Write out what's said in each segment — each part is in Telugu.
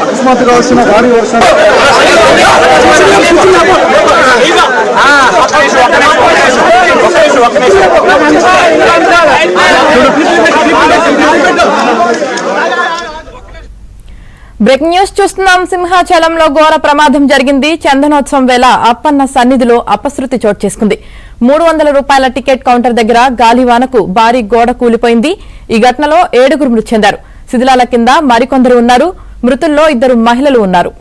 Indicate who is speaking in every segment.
Speaker 1: అకస్మాత్తుగా వస్తున్న భారీ వర్షం
Speaker 2: బ్రేకింగ్ న్యూస్ చూస్తున్నాం. సింహాచలంలో ఘోర ప్రమాదం జరిగింది. చందనోత్సవం వేళ అప్పన్న సన్నిధిలో అపశృతి చోటు చేసుకుంది. 300 రూపాయల టికెట్ కౌంటర్ దగ్గర గాలివానకు భారీ గోడ కూలిపోయింది. ఈ ఘటనలో 7 మృతి చెందారు. శిథిలాల కింద మరికొందరు ఉన్నారు. మృతుల్లో 2 మహిళలు ఉన్నారు.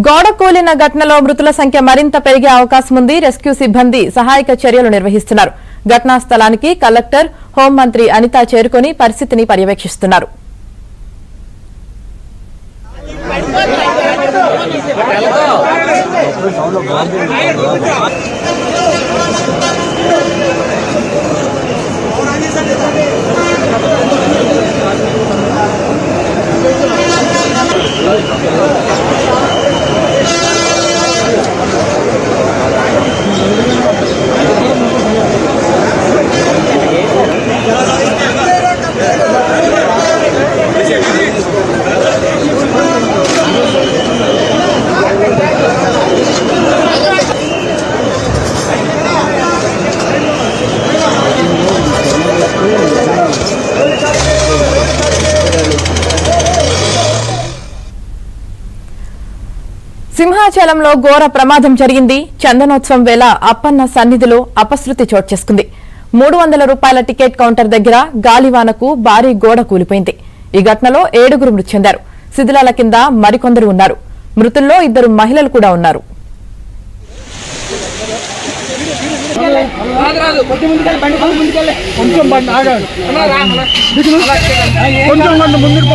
Speaker 2: గోడ కూలిన ఘటనలో మృతుల సంఖ్య మరింత పెరిగే అవకాశం ఉంది. రెస్క్యూ సిబ్బంది సహాయక చర్యలు నిర్వహిస్తున్నారు. ఘటనా స్థలానికి కలెక్టర్, హోంమంత్రి అనిత చేరుకుని పరిస్థితిని పర్యవేక్షిస్తున్నారు. సింహాచలంలో ఘోర ప్రమాదం జరిగింది. చందనోత్సవం వేళ అప్పన్న సన్నిధిలో అపశృతి చోటు చేసుకుంది. 300 రూపాయల టికెట్ కౌంటర్ దగ్గర గాలివానకు భారీ గోడ కూలిపోయింది. ఈ ఘటనలో 7 మృతి చెందారు. శిథిలాల కింద మరికొందరు ఉన్నారు. మృతుల్లో 2 మహిళలు కూడా ఉన్నారు.
Speaker 1: ముందుకు